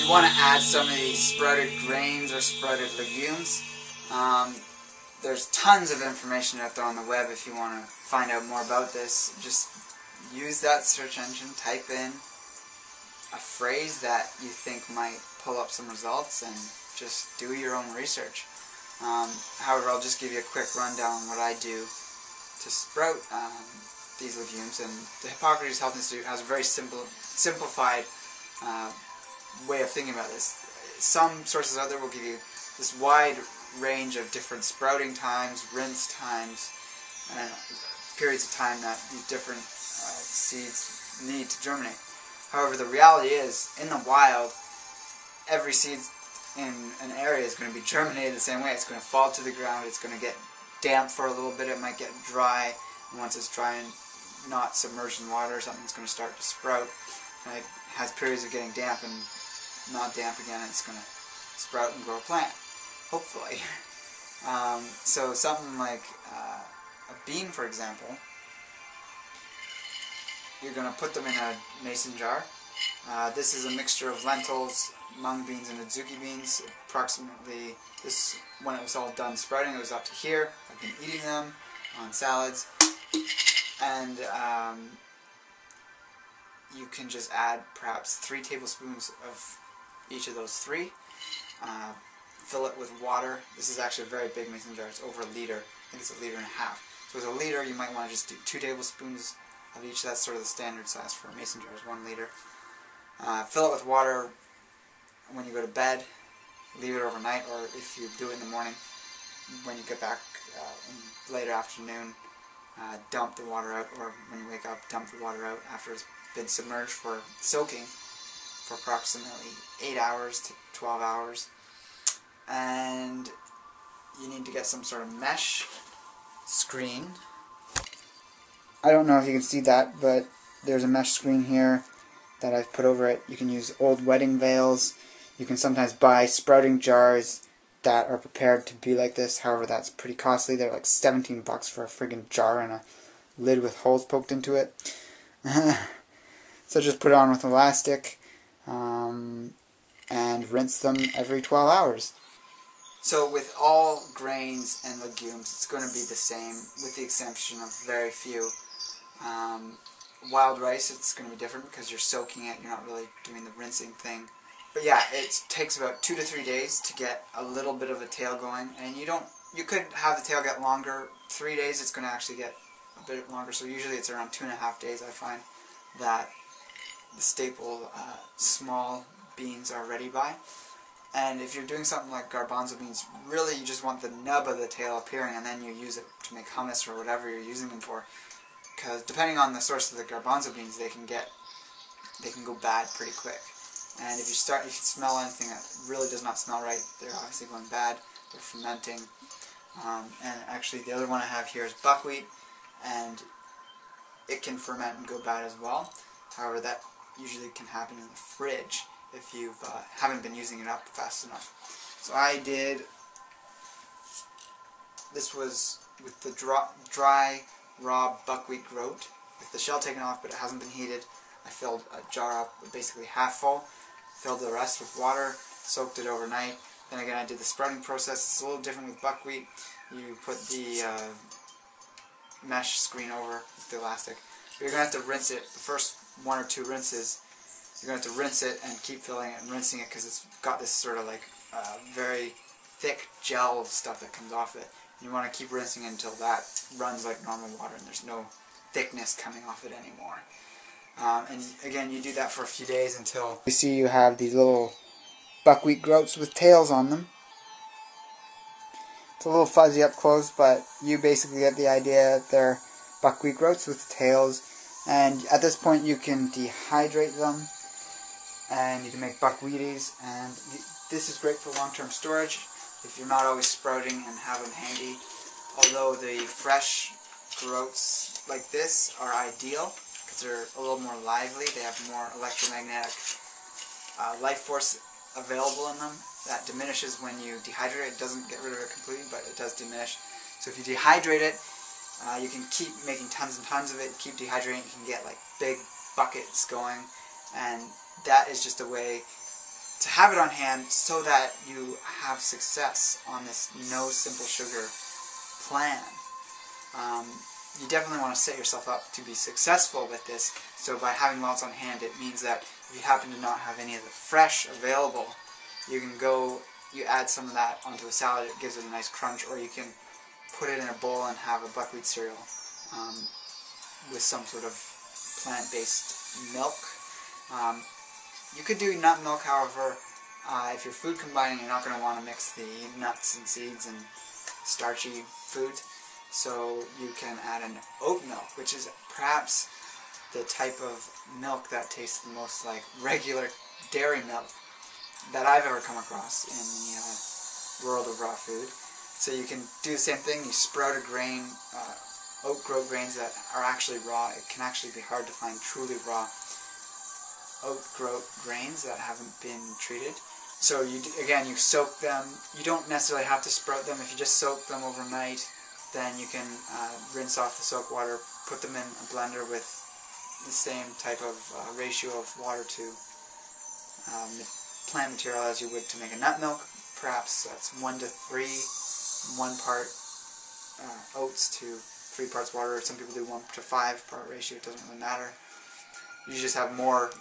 you want to add some of these sprouted grains or sprouted legumes, there's tons of information out there on the web if you want to find out more about this. Just use that search engine, type in a phrase that you think might pull up some results, and just do your own research. However, I'll just give you a quick rundown on what I do to sprout these legumes. And the Hippocrates Health Institute has a very simplified way of thinking about this. Some sources out there will give you this wide range of different sprouting times, rinse times, and periods of time that these different seeds need to germinate. However, the reality is, in the wild, every seed in an area is going to be germinated the same way. It's going to fall to the ground, it's going to get damp for a little bit, it might get dry, and once it's dry and not submerged in water or something, it's going to start to sprout. And it has periods of getting damp and not damp again, and it's going to sprout and grow a plant, hopefully. So something like a bean, for example, you're going to put them in a mason jar. This is a mixture of lentils, mung beans, and adzuki beans. Approximately, this, when it was all done sprouting, it was up to here. I've been eating them on salads. And you can just add perhaps 3 tablespoons of each of those 3. Fill it with water. This is actually a very big mason jar. It's over 1 liter. I think it's 1.5 liters. So with 1 liter, you might want to just do 2 tablespoons of each. That's sort of the standard size for a mason jar, is 1 liter. Fill it with water when you go to bed. Leave it overnight, or if you do it in the morning, when you get back in later afternoon, dump the water out, or when you wake up, dump the water out after it's been submerged for soaking for approximately 8 hours to 12 hours. And you need to get some sort of mesh screen. I don't know if you can see that, but there's a mesh screen here that I've put over it. You can use old wedding veils. You can sometimes buy sprouting jars that are prepared to be like this. However, that's pretty costly. They're like 17 bucks for a friggin' jar and a lid with holes poked into it. So just put it on with elastic and rinse them every 12 hours. So with all grains and legumes, it's going to be the same, with the exception of very few. Wild rice, it's going to be different because you're soaking it, you're not really doing the rinsing thing. But yeah, it takes about 2 to 3 days to get a little bit of a tail going, and you could have the tail get longer. 3 days it's going to actually get a bit longer, so usually it's around 2.5 days I find that the staple small beans are ready by. And if you're doing something like garbanzo beans, really you just want the nub of the tail appearing, and then you use it to make hummus or whatever you're using them for. Because depending on the source of the garbanzo beans, they can go bad pretty quick. And if you smell anything that really does not smell right, they're obviously going bad. They're fermenting. And actually, the other one I have here is buckwheat, and it can ferment and go bad as well. However, that usually can happen in the fridge if you haven't been using it up fast enough. So I did. This was with the dry raw buckwheat groat, with the shell taken off, but it hasn't been heated. I filled a jar up basically half full, filled the rest with water, soaked it overnight. Then again, I did the sprouting process. It's a little different with buckwheat. You put the mesh screen over with the elastic. You're going to have to rinse it. The first 1 or 2 rinses, you're going to have to rinse it and keep filling it and rinsing it, because it's got this sort of like very thick gel stuff that comes off it. You want to keep rinsing it until that runs like normal water and there's no thickness coming off it anymore. And again, you do that for a few days until you see you have these little buckwheat groats with tails on them. It's a little fuzzy up close, but you basically get the idea. They're buckwheat groats with tails, and at this point you can dehydrate them and you can make buckwheaties, and this is great for long-term storage if you're not always sprouting and have them handy. Although the fresh groats like this are ideal because they're a little more lively, they have more electromagnetic life force available in them. That diminishes when you dehydrate it. It doesn't get rid of it completely, but it does diminish. So if you dehydrate it, you can keep making tons and tons of it, keep dehydrating, you can get like big buckets going, and that is just a way to have it on hand so that you have success on this no simple sugar plan. You definitely want to set yourself up to be successful with this. So by having lots on hand, it means that if you happen to not have any of the fresh available, you can go, you add some of that onto a salad. It gives it a nice crunch, or you can put it in a bowl and have a buckwheat cereal with some sort of plant-based milk. You could do nut milk, however. If you're food combining, you're not going to want to mix the nuts and seeds and starchy foods. So you can add an oat milk, which is perhaps the type of milk that tastes the most like regular dairy milk that I've ever come across in the world of raw food. So you can do the same thing. You sprout a grain, oat groat grains that are actually raw. It can actually be hard to find truly raw oat groat grains that haven't been treated. So you soak them. You don't necessarily have to sprout them. If you just soak them overnight, then you can rinse off the soak water, put them in a blender with the same type of ratio of water to plant material as you would to make a nut milk. Perhaps that's 1 to 3, 1 part oats to 3 parts water. Some people do 1 to 5 part ratio. It doesn't really matter. You just have more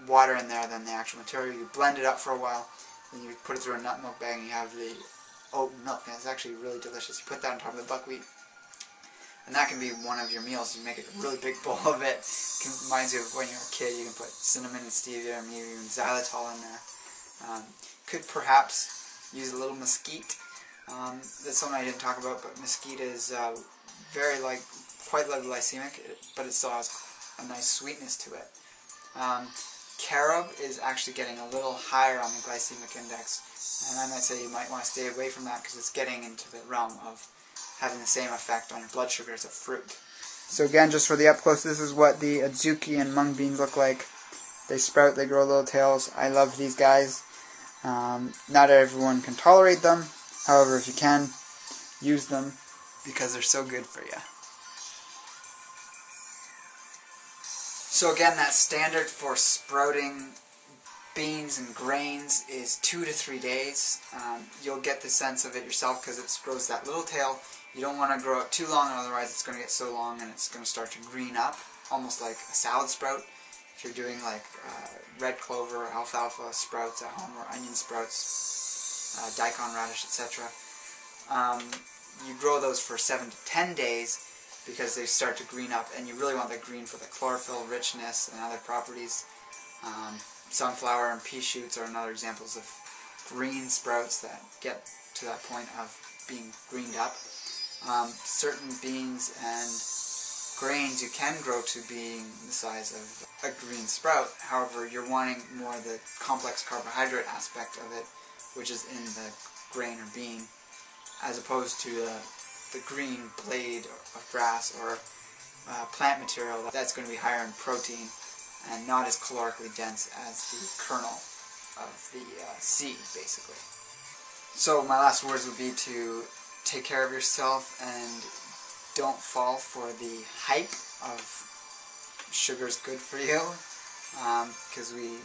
water in there than the actual material. You blend it up for a while, then you put it through a nut milk bag, and you have the oat milk, and it's actually really delicious. You put that on top of the buckwheat, and that can be one of your meals. You make a really big bowl of it. It reminds you of when you were a kid. You can put cinnamon and stevia, and maybe even xylitol in there. Could perhaps use a little mesquite. That's something I didn't talk about, but mesquite is quite low-glycemic, but it still has a nice sweetness to it. Carob is actually getting a little higher on the glycemic index, and I might say you might want to stay away from that because it's getting into the realm of having the same effect on your blood sugar as a fruit. So again, just for the up close, this is what the adzuki and mung beans look like. They sprout, they grow little tails. I love these guys. Not everyone can tolerate them. However, if you can, use them because they're so good for you. So again, that standard for sprouting beans and grains is 2 to 3 days. You'll get the sense of it yourself because it grows that little tail. You don't want to grow it too long, otherwise it's going to get so long and it's going to start to green up, almost like a salad sprout. If you're doing like red clover, alfalfa sprouts at home, or onion sprouts, daikon radish, etc. You grow those for 7 to 10 days because they start to green up, and you really want the green for the chlorophyll richness and other properties. Sunflower and pea shoots are another examples of green sprouts that get to that point of being greened up. Certain beans and grains you can grow to being the size of a green sprout. However, you're wanting more the complex carbohydrate aspect of it, which is in the grain or bean, as opposed to the green blade of grass or plant material that's going to be higher in protein and not as calorically dense as the kernel of the seed, basically. So my last words would be to take care of yourself and don't fall for the hype of sugar's good for you, because we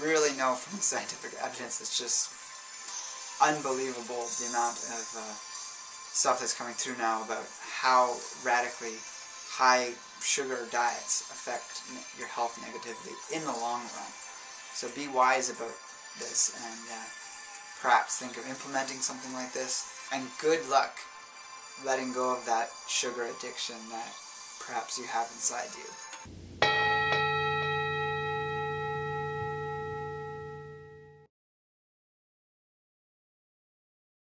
really know from the scientific evidence it's just unbelievable the amount of stuff that's coming through now about how radically high sugar diets affect your health negatively in the long run. So be wise about this and perhaps think of implementing something like this, and good luck letting go of that sugar addiction that perhaps you have inside you.